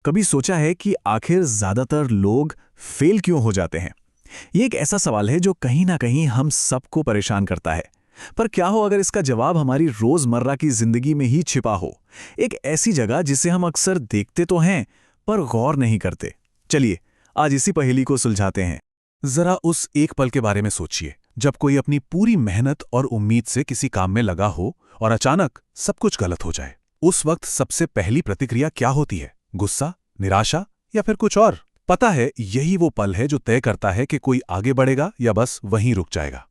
कभी सोचा है कि आखिर ज्यादातर लोग फेल क्यों हो जाते हैं? ये एक ऐसा सवाल है जो कहीं ना कहीं हम सबको परेशान करता है। पर क्या हो अगर इसका जवाब हमारी रोजमर्रा की जिंदगी में ही छिपा हो, एक ऐसी जगह जिसे हम अक्सर देखते तो हैं पर गौर नहीं करते। चलिए आज इसी पहेली को सुलझाते हैं। जरा उस एक पल के बारे में सोचिए जब कोई अपनी पूरी मेहनत और उम्मीद से किसी काम में लगा हो और अचानक सब कुछ गलत हो जाए। उस वक्त सबसे पहली प्रतिक्रिया क्या होती है? गुस्सा, निराशा या फिर कुछ और? पता है, यही वो पल है जो तय करता है कि कोई आगे बढ़ेगा या बस वहीं रुक जाएगा।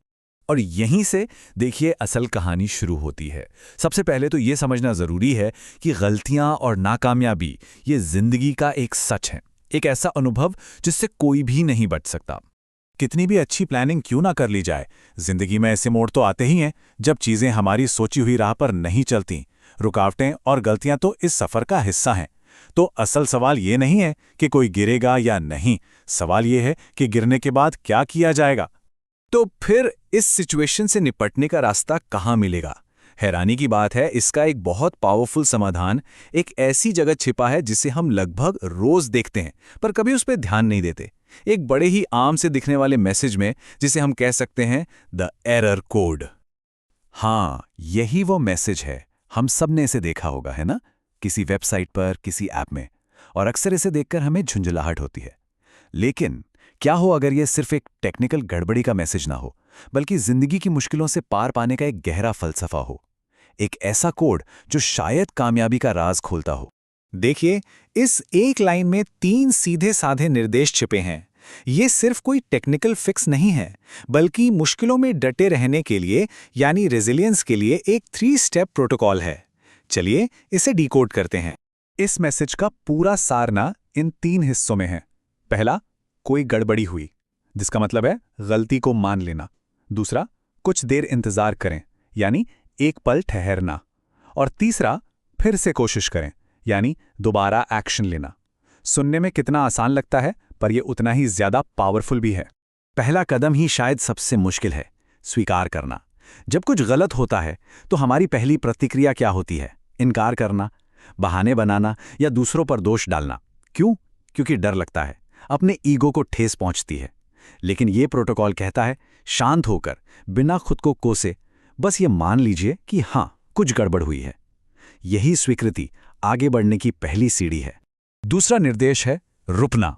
और यहीं से देखिए असल कहानी शुरू होती है। सबसे पहले तो ये समझना जरूरी है कि गलतियां और नाकामयाबी ये जिंदगी का एक सच है, एक ऐसा अनुभव जिससे कोई भी नहीं बच सकता। कितनी भी अच्छी प्लानिंग क्यों ना कर ली जाए, जिंदगी में ऐसे मोड़ तो आते ही हैं जब चीजें हमारी सोची हुई राह पर नहीं चलती। रुकावटें और गलतियां तो इस सफर का हिस्सा हैं। तो असल सवाल ये नहीं है कि कोई गिरेगा या नहीं, सवाल ये है कि गिरने के बाद क्या किया जाएगा। तो फिर इस सिचुएशन से निपटने का रास्ता कहाँ मिलेगा? हैरानी की बात है, इसका एक बहुत पावरफुल समाधान एक ऐसी जगह छिपा है जिसे हम लगभग रोज देखते हैं पर कभी उस पर ध्यान नहीं देते। एक बड़े ही आम से दिखने वाले मैसेज में, जिसे हम कह सकते हैं द एरर कोड। हाँ, यही वो मैसेज है। हम सब ने इसे देखा होगा, है ना? किसी वेबसाइट पर, किसी ऐप में, और अक्सर इसे देखकर हमें झुंझलाहट होती है। लेकिन क्या हो अगर यह सिर्फ एक टेक्निकल गड़बड़ी का मैसेज ना हो, बल्कि जिंदगी की मुश्किलों से पार पाने का एक गहरा फलसफा हो, एक ऐसा कोड जो शायद कामयाबी का राज खोलता हो। देखिए, इस एक लाइन में 3 सीधे साधे निर्देश छिपे हैं। ये सिर्फ कोई टेक्निकल फिक्स नहीं है, बल्कि मुश्किलों में डटे रहने के लिए यानी रेजिलियंस के लिए एक 3 स्टेप प्रोटोकॉल है। चलिए इसे डिकोड करते हैं। इस मैसेज का पूरा सारना इन 3 हिस्सों में है। पहला, कोई गड़बड़ी हुई, जिसका मतलब है गलती को मान लेना। दूसरा, कुछ देर इंतजार करें, यानी एक पल ठहरना। और तीसरा, फिर से कोशिश करें, यानी दोबारा एक्शन लेना। सुनने में कितना आसान लगता है, पर यह उतना ही ज्यादा पावरफुल भी है। पहला कदम ही शायद सबसे मुश्किल है, स्वीकार करना। जब कुछ गलत होता है तो हमारी पहली प्रतिक्रिया क्या होती है? इनकार करना, बहाने बनाना या दूसरों पर दोष डालना। क्यों? क्योंकि डर लगता है, अपने ईगो को ठेस पहुंचती है। लेकिन यह प्रोटोकॉल कहता है, शांत होकर, बिना खुद को कोसे, बस ये मान लीजिए कि हां, कुछ गड़बड़ हुई है। यही स्वीकृति आगे बढ़ने की पहली सीढ़ी है। दूसरा निर्देश है रुकना।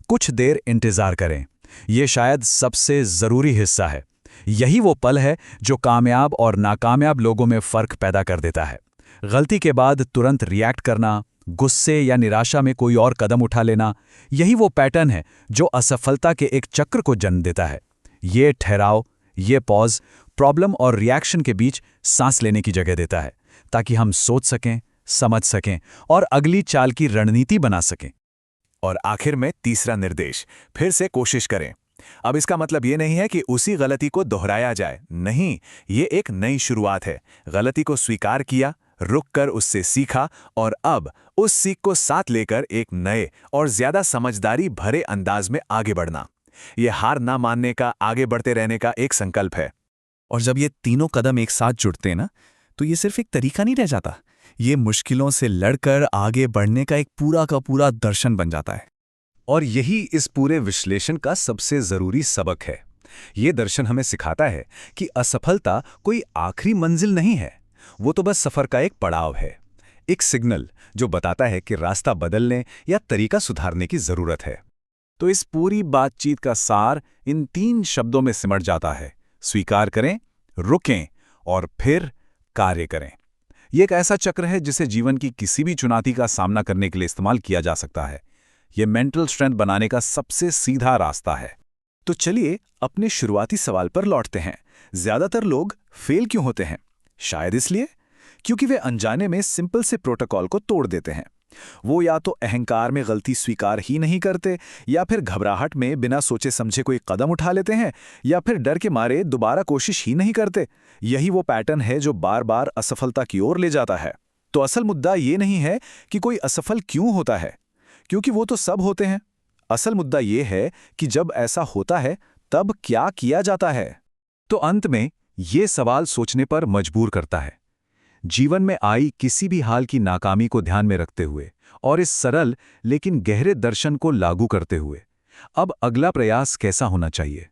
कुछ देर इंतजार करें। यह शायद सबसे जरूरी हिस्सा है। यही वो पल है जो कामयाब और नाकामयाब लोगों में फर्क पैदा कर देता है। गलती के बाद तुरंत रिएक्ट करना, गुस्से या निराशा में कोई और कदम उठा लेना, यही वो पैटर्न है जो असफलता के एक चक्र को जन्म देता है। ये ठहराव, ये पॉज, प्रॉब्लम और रिएक्शन के बीच सांस लेने की जगह देता है, ताकि हम सोच सकें, समझ सकें और अगली चाल की रणनीति बना सकें। और आखिर में तीसरा निर्देश, फिर से कोशिश करें। अब इसका मतलब ये नहीं है कि उसी गलती को दोहराया जाए, नहीं, ये एक नई शुरुआत है। गलती को स्वीकार किया, रुककर उससे सीखा और अब उस सीख को साथ लेकर एक नए और ज्यादा समझदारी भरे अंदाज में आगे बढ़ना। यह हार ना मानने का, आगे बढ़ते रहने का एक संकल्प है। और जब ये तीनों कदम एक साथ जुड़ते हैं ना, तो ये सिर्फ एक तरीका नहीं रह जाता, ये मुश्किलों से लड़कर आगे बढ़ने का एक पूरा का पूरा दर्शन बन जाता है। और यही इस पूरे विश्लेषण का सबसे जरूरी सबक है। ये दर्शन हमें सिखाता है कि असफलता कोई आखिरी मंजिल नहीं है, वो तो बस सफर का एक पड़ाव है, एक सिग्नल जो बताता है कि रास्ता बदलने या तरीका सुधारने की जरूरत है। तो इस पूरी बातचीत का सार इन 3 शब्दों में सिमट जाता है: स्वीकार करें, रुकें और फिर कार्य करें। यह एक ऐसा चक्र है जिसे जीवन की किसी भी चुनौती का सामना करने के लिए इस्तेमाल किया जा सकता है। यह मेंटल स्ट्रेंथ बनाने का सबसे सीधा रास्ता है। तो चलिए अपने शुरुआती सवाल पर लौटते हैं। ज्यादातर लोग फेल क्यों होते हैं? शायद इसलिए क्योंकि वे अनजाने में सिंपल से प्रोटोकॉल को तोड़ देते हैं। वो या तो अहंकार में गलती स्वीकार ही नहीं करते, या फिर घबराहट में बिना सोचे समझे कोई कदम उठा लेते हैं, या फिर डर के मारे दोबारा कोशिश ही नहीं करते। यही वो पैटर्न है जो बार बार असफलता की ओर ले जाता है। तो असल मुद्दा ये नहीं है कि कोई असफल क्यों होता है, क्योंकि वो तो सब होते हैं। असल मुद्दा ये है कि जब ऐसा होता है तब क्या किया जाता है। तो अंत में ये सवाल सोचने पर मजबूर करता है, जीवन में आई किसी भी हाल की नाकामी को ध्यान में रखते हुए और इस सरल लेकिन गहरे दर्शन को लागू करते हुए अब अगला प्रयास कैसा होना चाहिए?